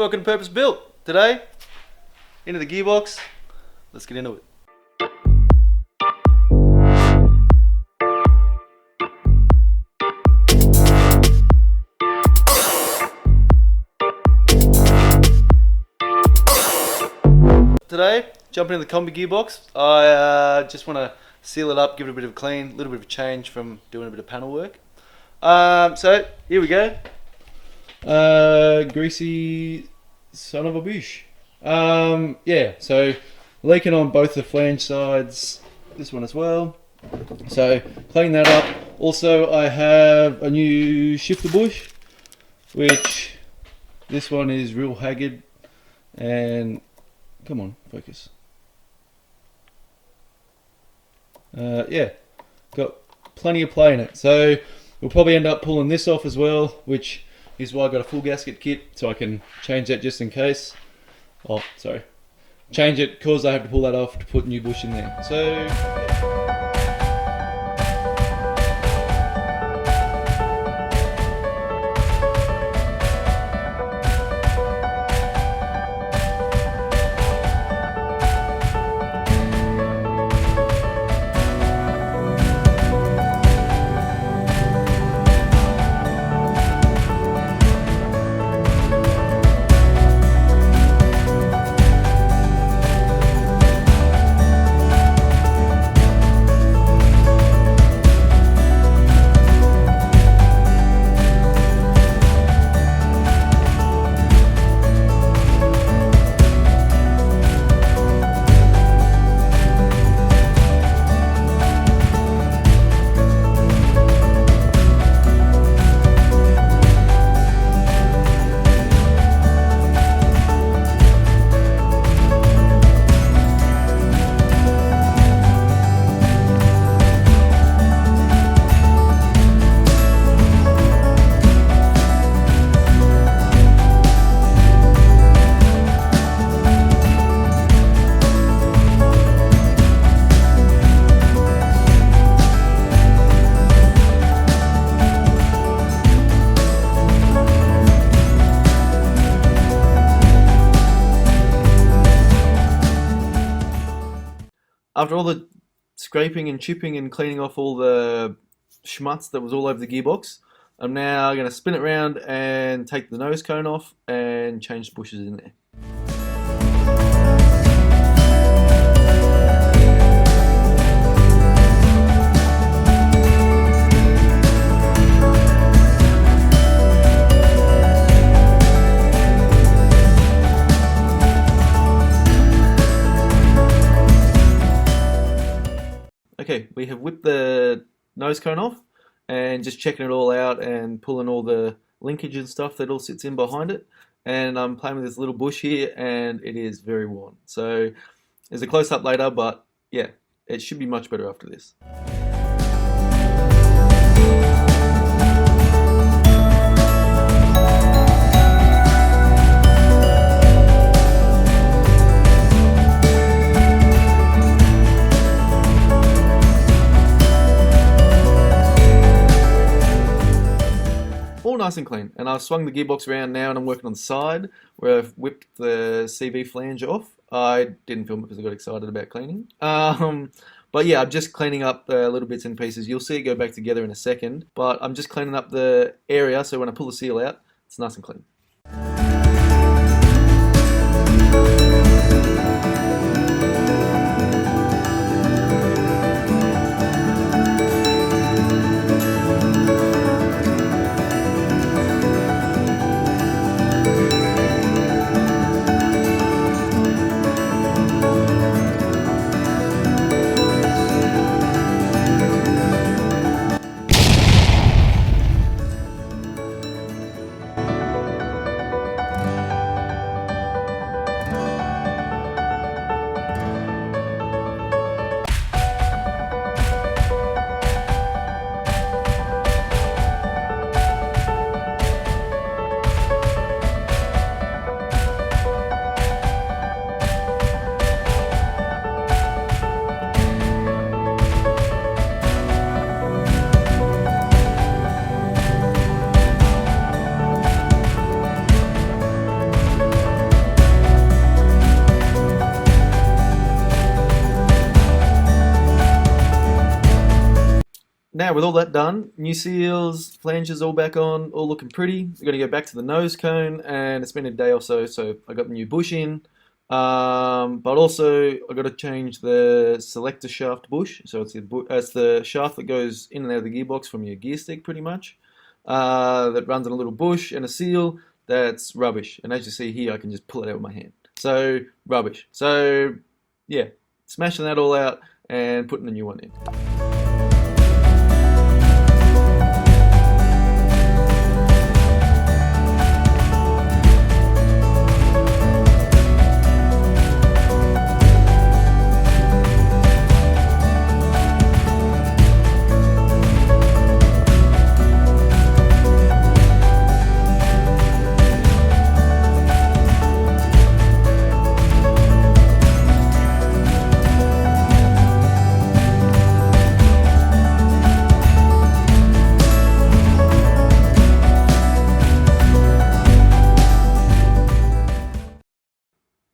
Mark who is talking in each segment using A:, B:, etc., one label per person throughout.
A: Welcome to Purpose Built. Today, into the gearbox. Let's get into it. Today, jumping into the Kombi gearbox. I just want to seal it up, give it a bit of a clean, a little bit of a change from doing a bit of panel work. So here we go. Greasy son of a bitch. Yeah, so leaking on both the flange sides, this one as well. So clean that up. Also, I have a new shifter bush, which this one is real haggard, and come on, focus. Yeah, got plenty of play in it. So we'll probably end up pulling this off as well, which is why I got a full gasket kit, so I can change that just in case. Oh, sorry. Change it because I have to pull that off to put new bush in there. So after all the scraping and chipping and cleaning off all the schmutz that was all over the gearbox, I'm now going to spin it around and take the nose cone off and change the bushes in there. Okay, we have whipped the nose cone off and just checking it all out and pulling all the linkage and stuff that all sits in behind it. And I'm playing with this little bush here and it is very worn. So there's a close-up later, but yeah, it should be much better after this. All nice and clean, and I've swung the gearbox around now and I'm working on the side where I've whipped the CV flange off. I didn't film it because I got excited about cleaning. But yeah, I'm just cleaning up the little bits and pieces. You'll see it go back together in a second, but I'm just cleaning up the area so when I pull the seal out, it's nice and clean. now with all that done, new seals, flanges all back on, all looking pretty. We're going to go back to the nose cone, and it's been a day or so, so I got the new bush in. But also I got to change the selector shaft bush, so it's the shaft that goes in and out of the gearbox from your gear stick, pretty much. That runs on a little bush and a seal. That's rubbish, and as you see here, I can just pull it out with my hand. So rubbish. So yeah, smashing that all out and putting the new one in.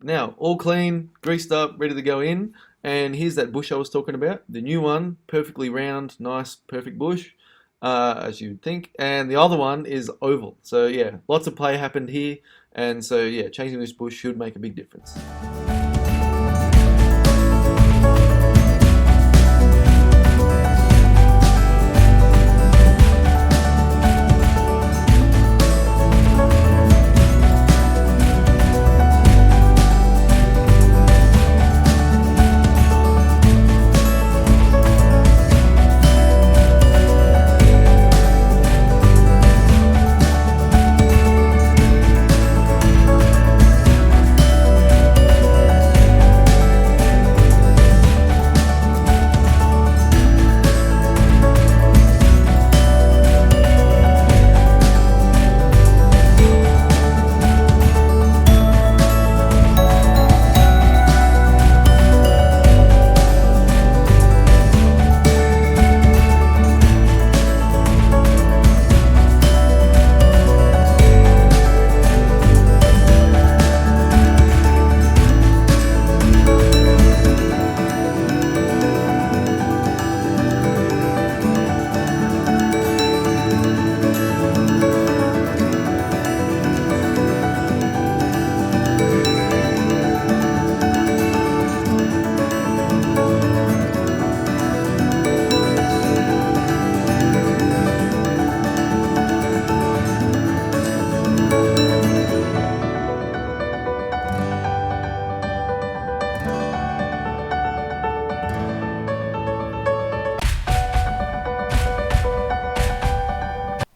A: Now, all clean, greased up, ready to go in. And here's that bush I was talking about. The new one, perfectly round, nice, perfect bush, as you'd think. And the other one is oval. So yeah, lots of play happened here. And so yeah, changing this bush should make a big difference.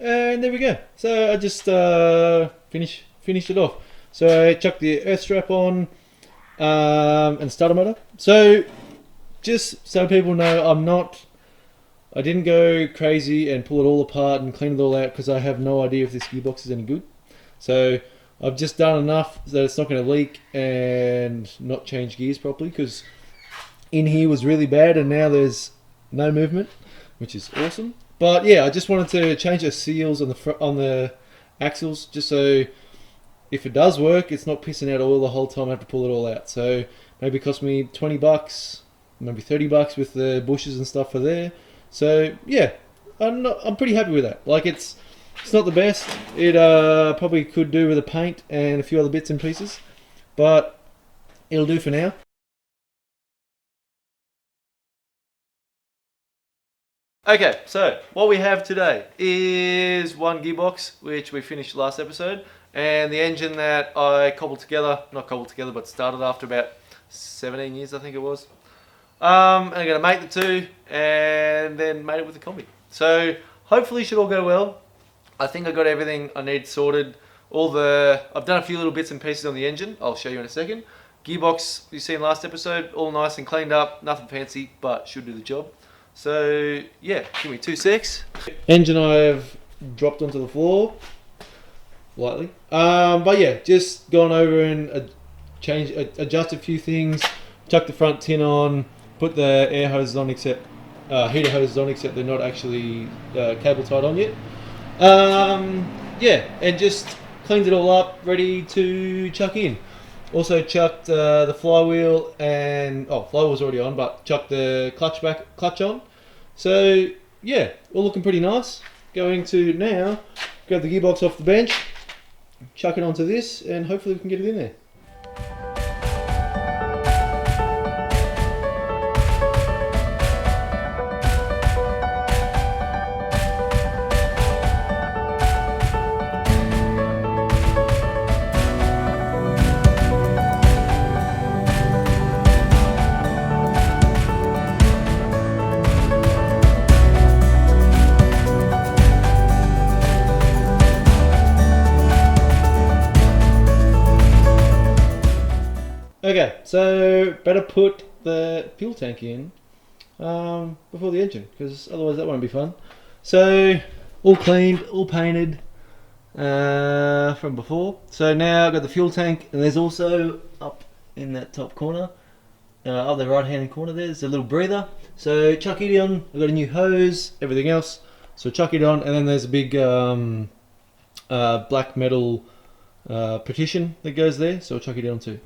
A: And there we go. So I just finished it off. So I chucked the earth strap on and starter motor. So just so people know, I didn't go crazy and pull it all apart and clean it all out because I have no idea if this gearbox is any good. So I've just done enough that it's not going to leak and not change gears properly, because in here was really bad and now there's no movement, which is awesome. But yeah, I just wanted to change the seals on the axles, just so if it does work, it's not pissing out oil the whole time I have to pull it all out. So maybe it cost me 20 bucks, maybe 30 bucks with the bushes and stuff for there. So yeah, I'm pretty happy with that. Like, it's not the best. It probably could do with a paint and a few other bits and pieces, but it'll do for now. Okay, so what we have today is one gearbox, which we finished last episode, and the engine that I not cobbled together, but started after about 17 years, I think it was. And I'm going to make the two, and then made it with the Kombi. So hopefully it should all go well. I think I got everything I need sorted. I've done a few little bits and pieces on the engine, I'll show you in a second. Gearbox, you seen last episode, all nice and cleaned up, nothing fancy, but should do the job. So yeah, give me 2 secs. Engine I have dropped onto the floor lightly, but yeah, just gone over and adjust a few things, chuck the front tin on, put the air hoses on, except heater hoses on, except they're not actually cable tied on yet. Yeah, and just cleaned it all up, ready to chuck in. Also chucked the flywheel, and flywheel's already on, but chucked the clutch on. So yeah, all looking pretty nice. Going to now grab the gearbox off the bench, chuck it onto this, and hopefully we can get it in there. Okay, so better put the fuel tank in before the engine, because otherwise that won't be fun. So all cleaned, all painted from before. So now I've got the fuel tank, and there's also up in that top corner, up the right hand corner, there's a little breather. So chuck it on. I've got a new hose, everything else. So chuck it on, and then there's a big black metal partition that goes there. So I'll chuck it on too.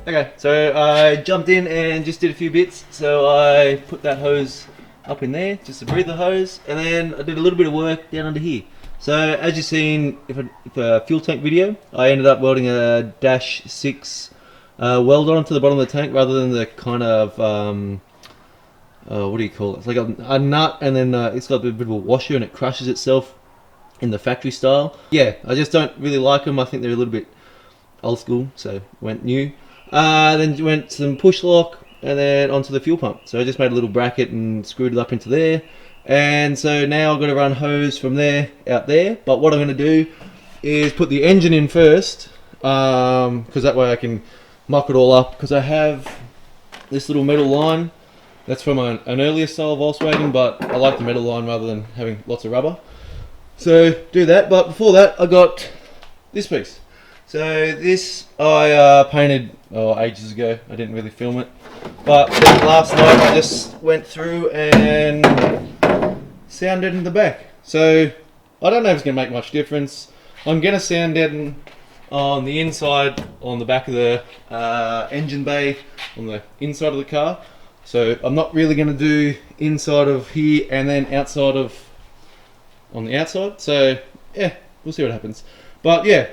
A: Okay, so I jumped in and just did a few bits. So I put that hose up in there, just a breather hose, and then I did a little bit of work down under here. So as you've seen, if a fuel tank video, I ended up welding a -6 weld onto the bottom of the tank rather than the kind of what do you call it? It's like a nut, and then it's got a bit of a washer, and it crushes itself in the factory style. Yeah, I just don't really like them. I think they're a little bit old school, so went new. Then went some push lock, and then onto the fuel pump. So I just made a little bracket and screwed it up into there. And so now I've got to run hose from there out there. But what I'm going to do is put the engine in first, because that way I can muck it all up. Because I have this little metal line that's from an earlier style Volkswagen, but I like the metal line rather than having lots of rubber. So do that. But before that, I got this piece. So this I painted ages ago. I didn't really film it, but last night I just went through and sound deadened the back. So I don't know if it's going to make much difference. I'm going to sound deaden on the inside, on the back of the engine bay, on the inside of the car. So I'm not really going to do inside of here and then outside of on the outside. So yeah, we'll see what happens. But yeah,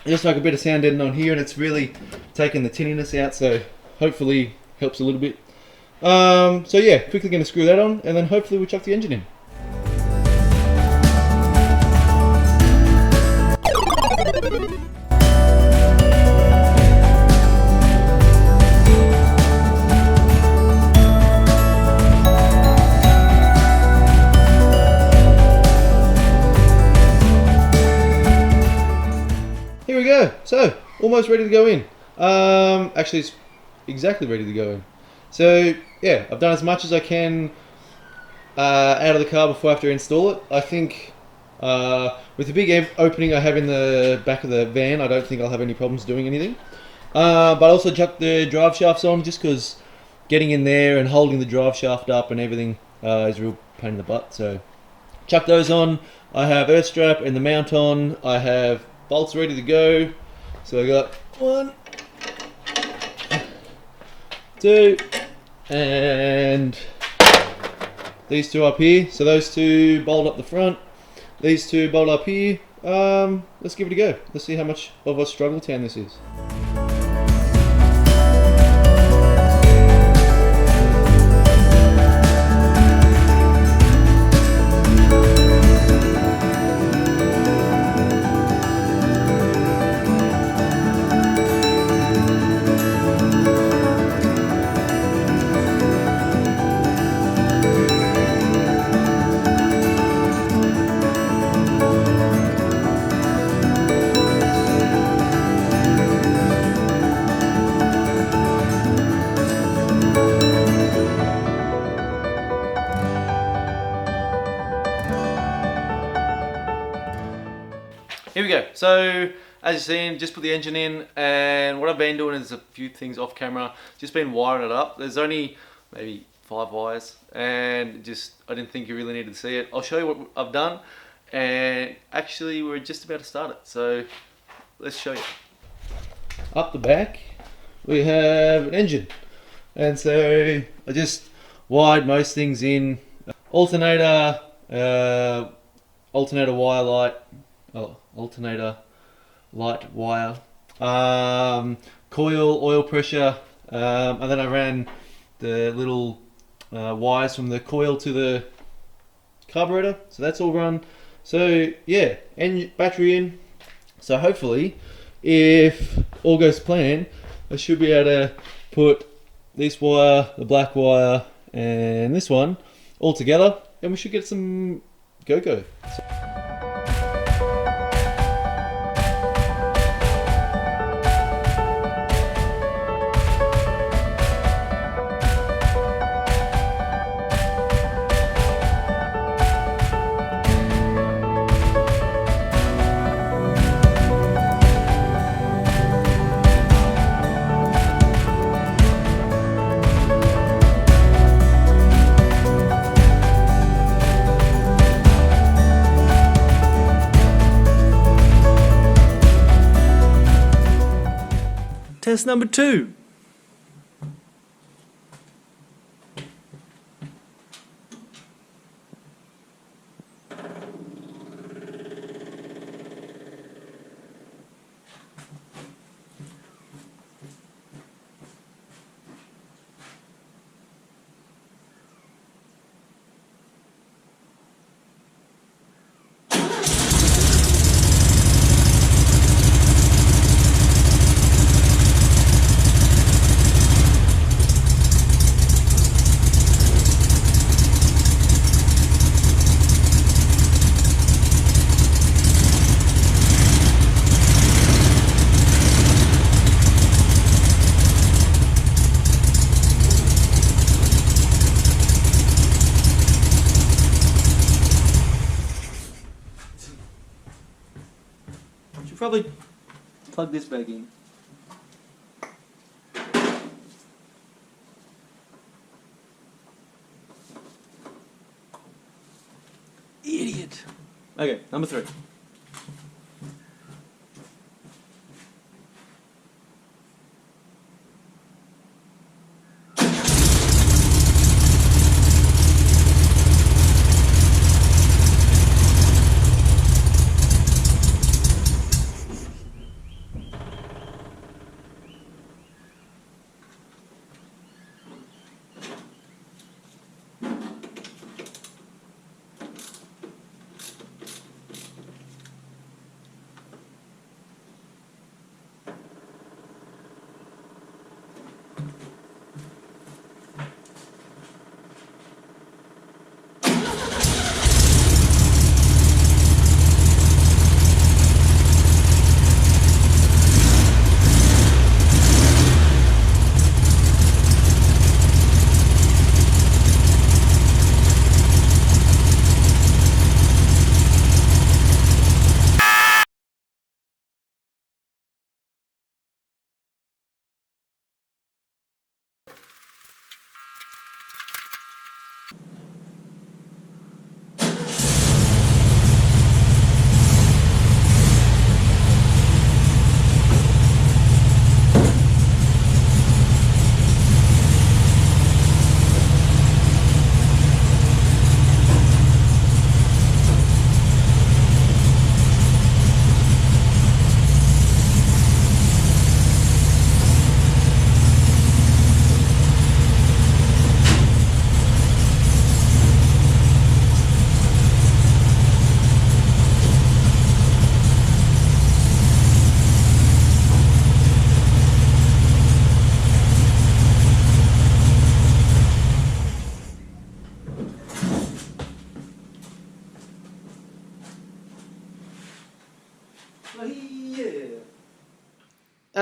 A: just like a bit of sound deadening on here, and it's really taking the tinniness out, so hopefully helps a little bit. So yeah, quickly going to screw that on, and then hopefully we'll chuck the engine in. Here we go. So almost ready to go in. Actually, it's exactly ready to go in. So yeah, I've done as much as I can out of the car before I have to install it. I think with the big opening I have in the back of the van, I don't think I'll have any problems doing anything. But I also chucked the drive shafts on, just because getting in there and holding the drive shaft up and everything is a real pain in the butt. So chuck those on. I have earth strap and the mount on. I have bolts ready to go. So I got 1, 2, and these two up here. So those two bolt up the front, these two bolt up here, let's give it a go. Let's see how much of a struggle town this is. Here we go. So as you've seen, just put the engine in, and what I've been doing is a few things off camera. Just been wiring it up. There's only maybe 5 wires, and I didn't think you really needed to see it. I'll show you what I've done, and actually we're just about to start it. So let's show you. Up the back, we have an engine, and so I just wired most things in. Alternator, alternator wire light. Alternator light wire, coil, oil pressure, and then I ran the little wires from the coil to the carburetor, so that's all run. So yeah, and battery in, so hopefully if all goes to plan, I should be able to put this wire, the black wire, and this one all together, and we should get some go-go.
B: Test number 2. Probably plug this back in. Idiot. Okay, number 3.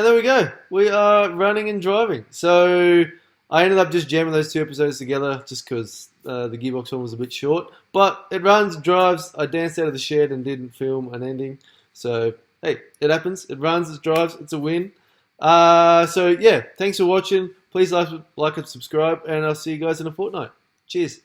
A: And there we go. We are running and driving. So I ended up just jamming those 2 episodes together just because the Gearbox one was a bit short. But it runs, drives. I danced out of the shed and didn't film an ending. So, hey, it happens. It runs, it drives. It's a win. So, yeah, thanks for watching. Please like and subscribe. And I'll see you guys in a fortnight. Cheers.